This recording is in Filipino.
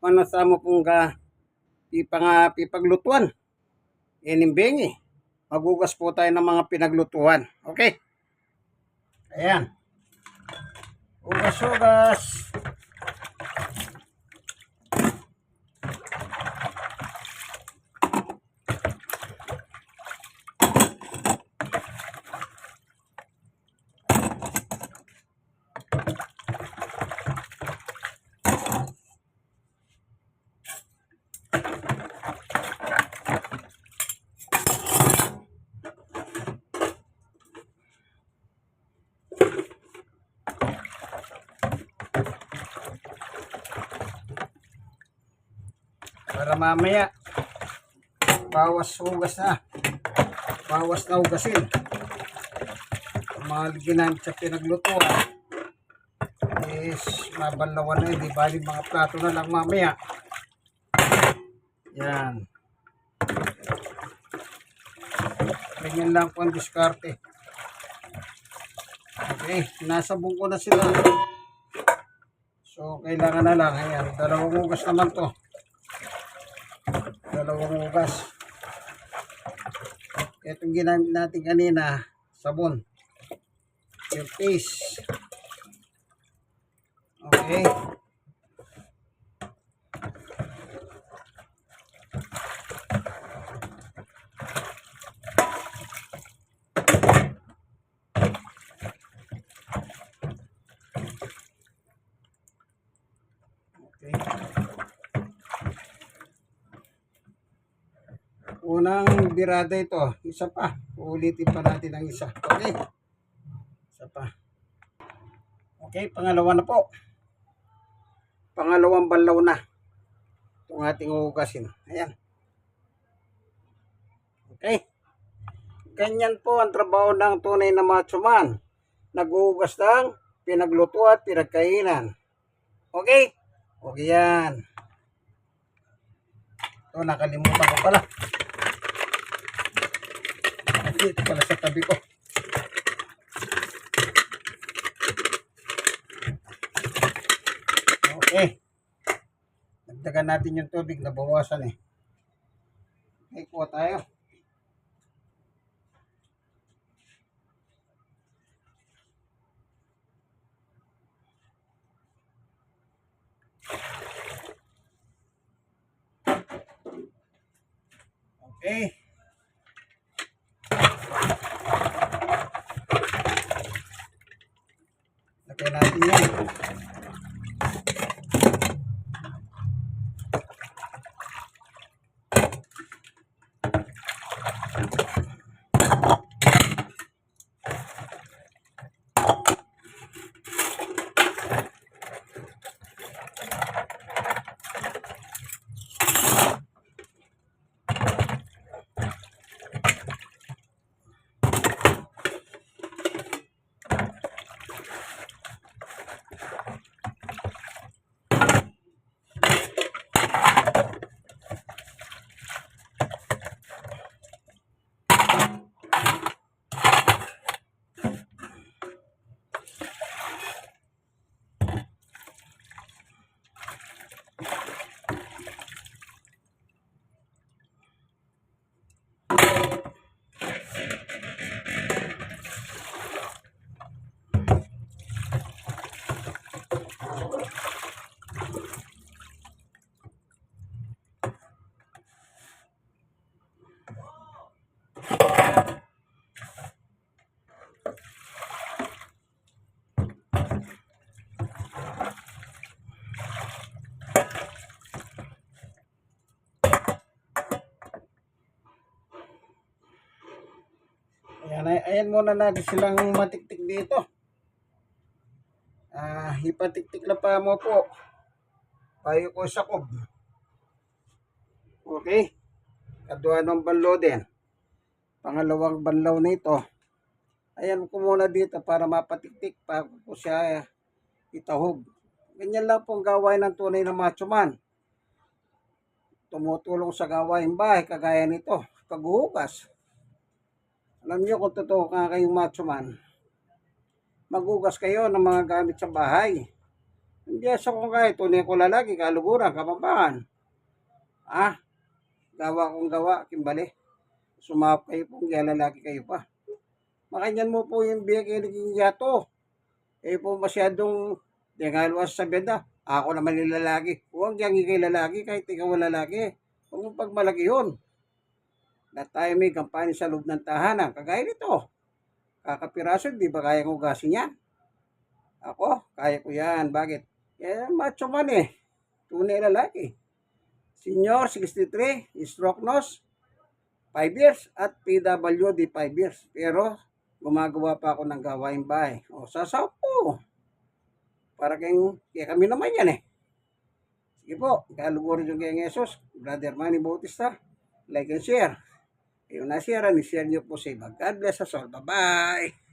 Manasamo pong pipaglutuan. Inimbengi. Magugas po tayo ng mga pinaglutuan. Okay? Ayan. Ugas-ugas. Para mamaya bawas hugas na. Bawas na hugasin. Ang mga ginamit sa pinaglutuan is mabalawan na, hindi bali mga plato na lang mamaya. Yan. Ganyan lang po ang diskarte. Okay, nasabong ko na sila. So, kailangan na lang. Ayan, dalawang hugas naman to. Dalawang hugas. Itong ginamit natin kanina, sabon. Yung paste. Okay. Okay. Unang birada ito. Isa pa. Uulitin pa natin ang isa. Okay. Isa pa. Okay, pangalawa na po. Pangalawang banlaw na. Itong ating hugasin. Ayan. Okay. Ganyan po ang trabaho ng tunay na macho man. Naghuhugas ng pinagluto at pinagkainan. Okay? Okay yan. Ito, nakalimutan ko pala. Ito pala sa tabi ko. Okay. Dagdagan natin yung tubig na bawasan eh. Okay, kuha tayo. Okay. Lagyan natin yan. Ayan muna natin silang matiktik dito. Ipatiktik na pa mo po. Payo ko sa kob. Okay. Kadua ng banlaw din. Pangalawang banlaw nito. Ayan ko muna dito para mapatiktik pa ko siya itahog. Ganyan lang pong gawain ng tunay na macho man. Tumutulong sa gawain bahay kagaya nito. Paghuhugas. Alam niyo kung totoo ka kayong macho man, maghugas kayo ng mga gamit sa bahay. Hindi sa kung kahit tunay ko lalaki, kaluguran, kapampangan. Gawa kong gawa, kimbali. Sumap kayo po, kaya lalaki kayo pa. Makanyan mo po yung biya kayo naging yato. Po masyadong, di nga luwas sa benda. Ako naman yung lalaki. Huwag yang kay lalaki, kahit ikaw ang lalaki. Huwag mong pagmalaki yun. Na tayo may kampanya sa loob ng tahanan. Kagaya nito. Kakapiraso, di ba kaya kong gasin yan? Ako, kaya ko yan. Bakit? Macho man eh. Tunay lalaki. Senior, 63, stroke nose, 5 years, at PWD 5 years. Pero, gumagawa pa ako ng gawain bahay. O, sasapo. Para kaya kami naman yan eh. Sige po, kalugurin yung kaya Jesus, Brother Manny Bautista. Like and share. Yung na-share, ni-share nyo po sa iba. God bless us all. Bye-bye.